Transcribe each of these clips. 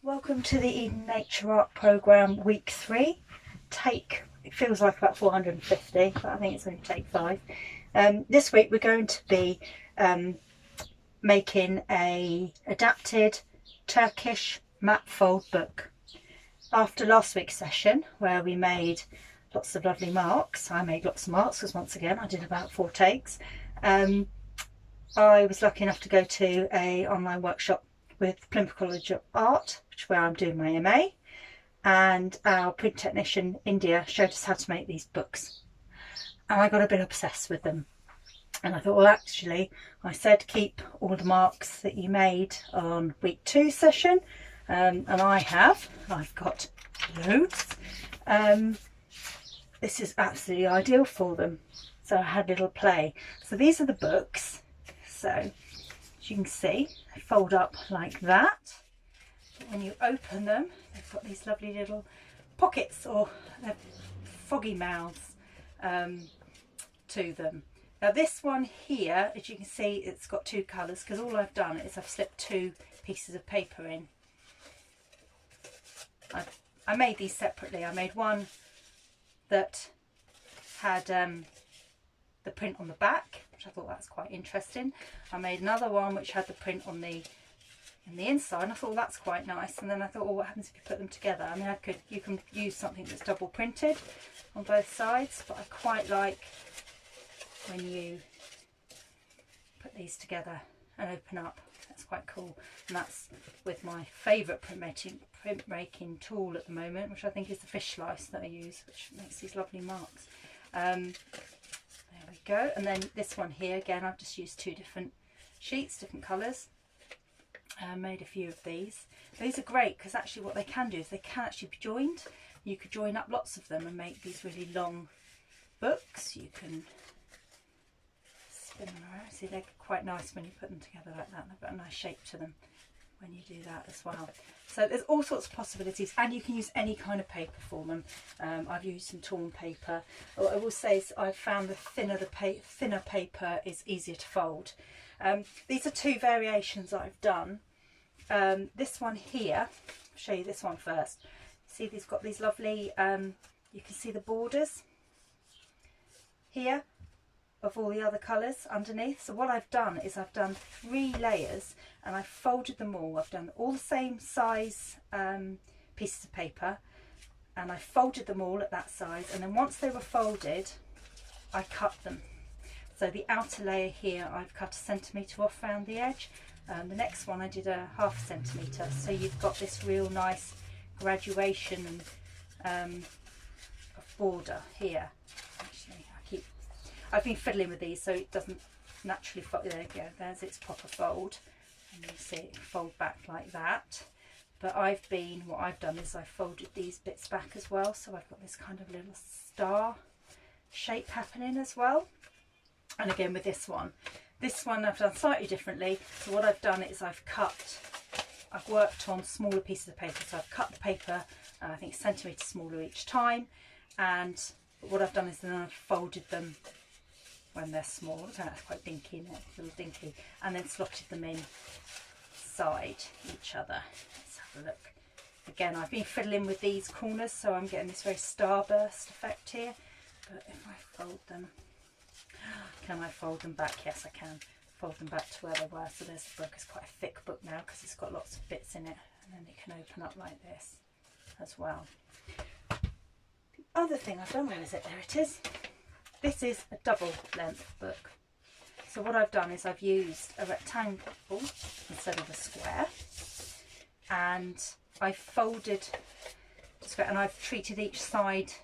Welcome to the Eden Nature Art Programme week 3. It feels like about 450, but I think it's only take 5. This week we're going to be making a adapted Turkish map fold book. After last week's session where we made lots of lovely marks, I made lots of marks because once again I did about 4 takes. I was lucky enough to go to an online workshop with Plymouth College of Art, which is where I'm doing my MA, and our print technician India showed us how to make these books, and I got a bit obsessed with them. And I thought, well, actually, I said keep all the marks that you made on week 2 session, and I've got loads. This is absolutely ideal for them, so I had a little play. So these are the books. So as you can see, they fold up like that. But when you open them, they've got these lovely little pockets, or foggy mouths to them. Now this one here, as you can see, it's got 2 colours, because all I've done is I've slipped 2 pieces of paper in. I made these separately. I made one that had the print on the back, which I thought that's quite interesting. I made another one which had the print on the inside, and I thought that's quite nice. And then I thought, well, what happens if you put them together? I mean, you can use something that's double printed on both sides, but I quite like when you put these together and open up. That's quite cool, and that's with my favourite printmaking tool at the moment, which I think is the fish slice that I use, which makes these lovely marks. There we go. And then this one here, again, I've just used 2 different sheets, different colours. Made a few of these. These are great because actually what they can do is they can actually be joined. You could join up lots of them and make these really long books. You can spin them around. See, they're quite nice when you put them together like that. They've got a nice shape to them when you do that as well. So there's all sorts of possibilities, and you can use any kind of paper for them. I've used some torn paper. What I will say is I've found the thinner paper is easier to fold. These are 2 variations I've done. This one here, I'll show you this one first. See, these got these lovely, you can see the borders here of all the other colours underneath. So what I've done is I've done 3 layers and I've folded them all. I've done all the same size pieces of paper, and I folded them all at that size, and then once they were folded I cut them. So the outer layer here I've cut 1 centimetre off around the edge. The next one I did a ½ centimetre, so you've got this real nice graduation and of border here. Actually, I've been fiddling with these so it doesn't naturally fold. There you go, there's its proper fold, and you see it fold back like that. But what I've done is I've folded these bits back as well, so I've got this kind of little star shape happening as well. And again with this one I've done slightly differently. So what I've done is I've worked on smaller pieces of paper, so I've cut the paper I think centimetre smaller each time, and what I've done is then I've folded them when they're small. That's quite dinky, isn't it? A little dinky. And then slotted them inside each other. Let's have a look. Again, I've been fiddling with these corners, so I'm getting this very starburst effect here. But if I fold them, can I fold them back? Yes, I can. Fold them back to where they were. So there's the book. It's quite a thick book now because it's got lots of bits in it, and then it can open up like this as well. The other thing I've done, where is it? There it is. This is a double length book. So what I've done is I've used a rectangle instead of a square, and I've folded the square, and I've treated each side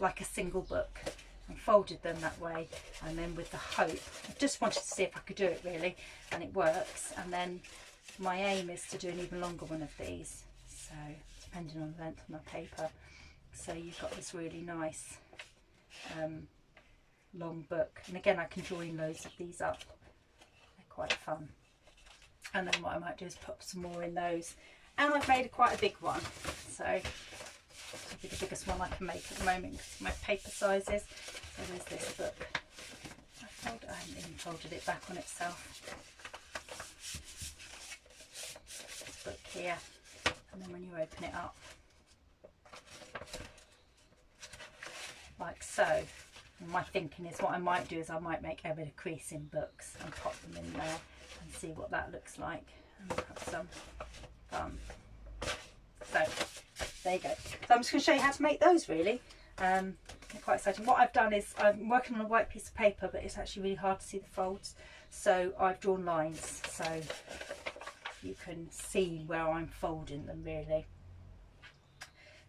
like a single book and folded them that way. And then with the hope, I just wanted to see if I could do it really, and it works. And then my aim is to do an even longer one of these, so depending on the length of my paper. So you've got this really nice long book, and again I can join loads of these up. They're quite fun. And then what I might do is put some more in those, and I've made quite a big one, so it'll be the biggest one I can make at the moment because of my paper sizes. So there's this book. I haven't even folded it back on itself. This book here, And then when you open it up, like so. And my thinking is what I might do is I might make a bit of creasing books and pop them in there and see what that looks like and have some fun. So there you go. So I'm just going to show you how to make those really. They're quite exciting. What I've done is I'm working on a white piece of paper, but it's actually really hard to see the folds. So I've drawn lines so you can see where I'm folding them really.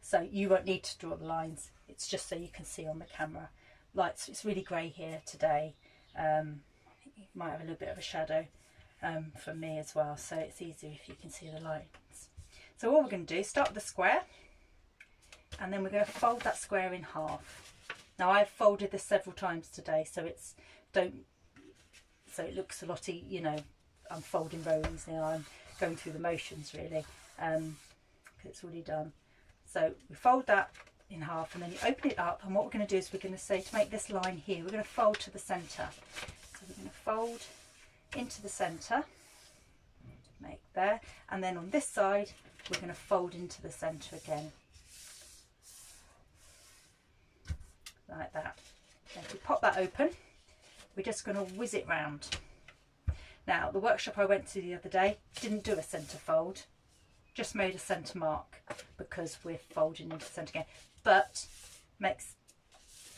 So you won't need to draw the lines. It's just so you can see on the camera. Lights, it's really grey here today. You might have a little bit of a shadow for me as well, so it's easier if you can see the lines. So what we're going to do is start with the square, and then we're going to fold that square in half. Now I've folded this several times today, so it looks a lot, you know, I'm folding very easily. I'm going through the motions really, because it's already done. So we fold that in half, and then you open it up, and what we're going to do is we're going to say, to make this line here, we're going to fold to the centre. So we're going to fold into the centre, make there, and then on this side we're going to fold into the centre again, like that. Then if we pop that open, we're just going to whiz it round. Now the workshop I went to the other day didn't do a centre fold, just made a centre mark because we're folding into the centre again, but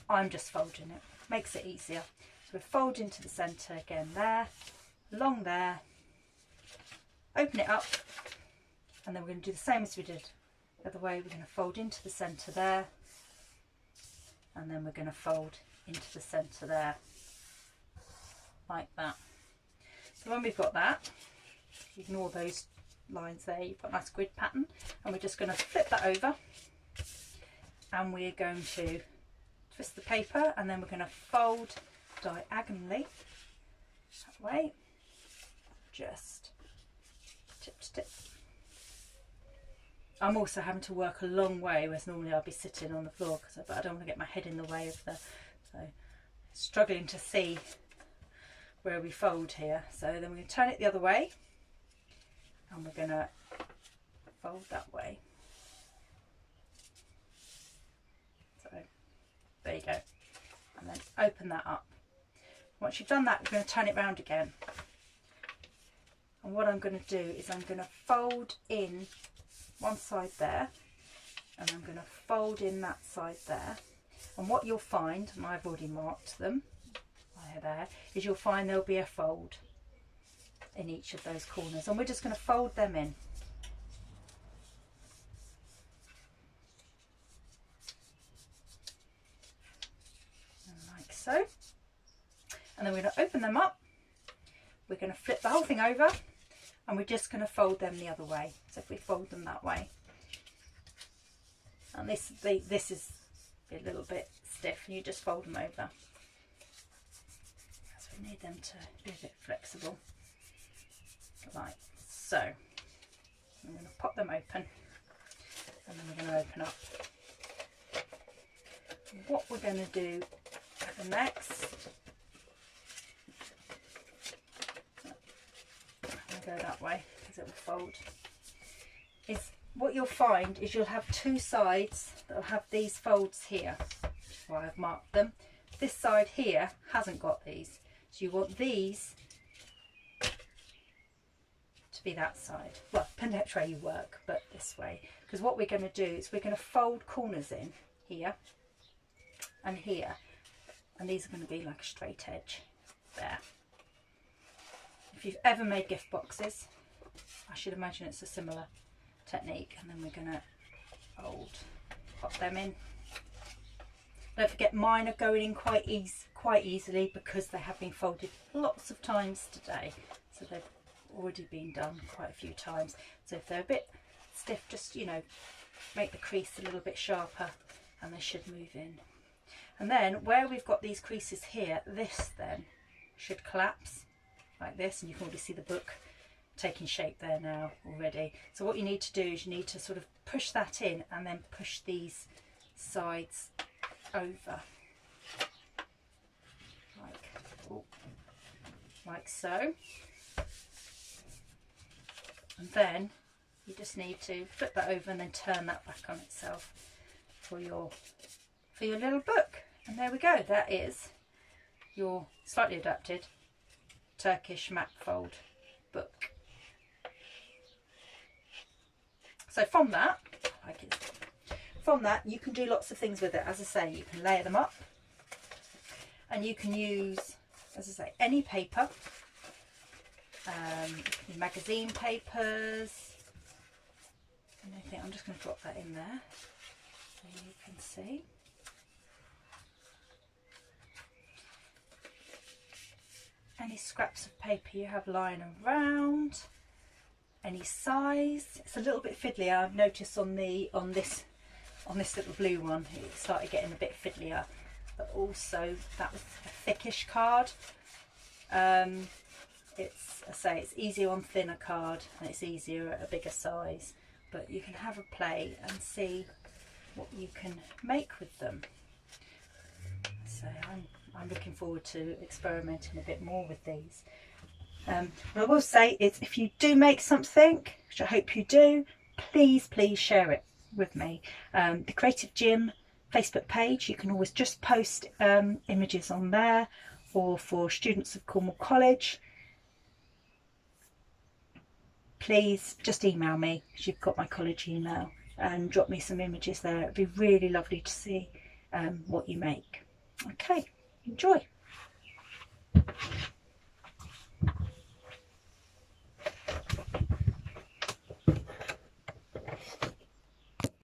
I'm just folding it, makes it easier. So we fold into the centre again there, along there, open it up, and then we're going to do the same as we did the other way. We're going to fold into the centre there, and then we're going to fold into the centre there, like that. So when we've got that, ignore those lines there, you've got a nice grid pattern, and we're just going to flip that over, and we're going to twist the paper, and then we're going to fold diagonally that way, just tip to tip. I'm also having to work a long way, whereas normally I'll be sitting on the floor, but I don't want to get my head in the way of so struggling to see where we fold here. So then we're going to turn it the other way, and we're going to fold that way. So there you go, and then open that up. Once you've done that, we're going to turn it round again, and what I'm going to do is I'm going to fold in one side there, and I'm going to fold in that side there, and what you'll find, and I've already marked them there, is you'll find there'll be a fold in each of those corners, and we're just going to fold them in. Like so. And then we're going to open them up, we're going to flip the whole thing over, and we're just going to fold them the other way. So if we fold them that way, and this is a little bit stiff, and you just fold them over. So we need them to be a bit flexible, like so. I'm going to pop them open, and then we're going to open up. And what we're going to do next, go that way because it will fold, is what you'll find is you'll have two sides that will have these folds here, which is why I've marked them. This side here hasn't got these, so you want these to be that side. Well, depending on which way you work, but this way, because what we're going to do is we're going to fold corners in here and here, and these are going to be like a straight edge there. If you've ever made gift boxes, I should imagine it's a similar technique. And then we're going to pop them in. Don't forget, mine are going in quite easily because they have been folded lots of times today. So they've already been done quite a few times. So if they're a bit stiff, just, you know, make the crease a little bit sharper, and they should move in. And then where we've got these creases here, this then should collapse like this, and you can already see the book taking shape there now already. So what you need to do is you need to sort of push that in, and then push these sides over like so, and then You just need to flip that over and then turn that back on itself for your little book. And there we go, that is your slightly adapted Turkish map fold book. So from that, you can do lots of things with it. As I say, you can layer them up, and you can use, as I say, any paper, magazine papers, anything. I'm just going to drop that in there so you can see. Any scraps of paper you have lying around, any size. It's a little bit fiddlier, I've noticed on this little blue one. It started getting a bit fiddlier, but also that was a thickish card. It's easier on thinner card and it's easier at a bigger size, but you can have a play and see what you can make with them. So I'm looking forward to experimenting a bit more with these. What I will say is, if you do make something, which I hope you do, please share it with me. The Creative Gym Facebook page, you can always just post images on there, or for students of Cornwall College, please just email me, because you've got my college email, and drop me some images there. It'd be really lovely to see what you make. Okay, enjoy.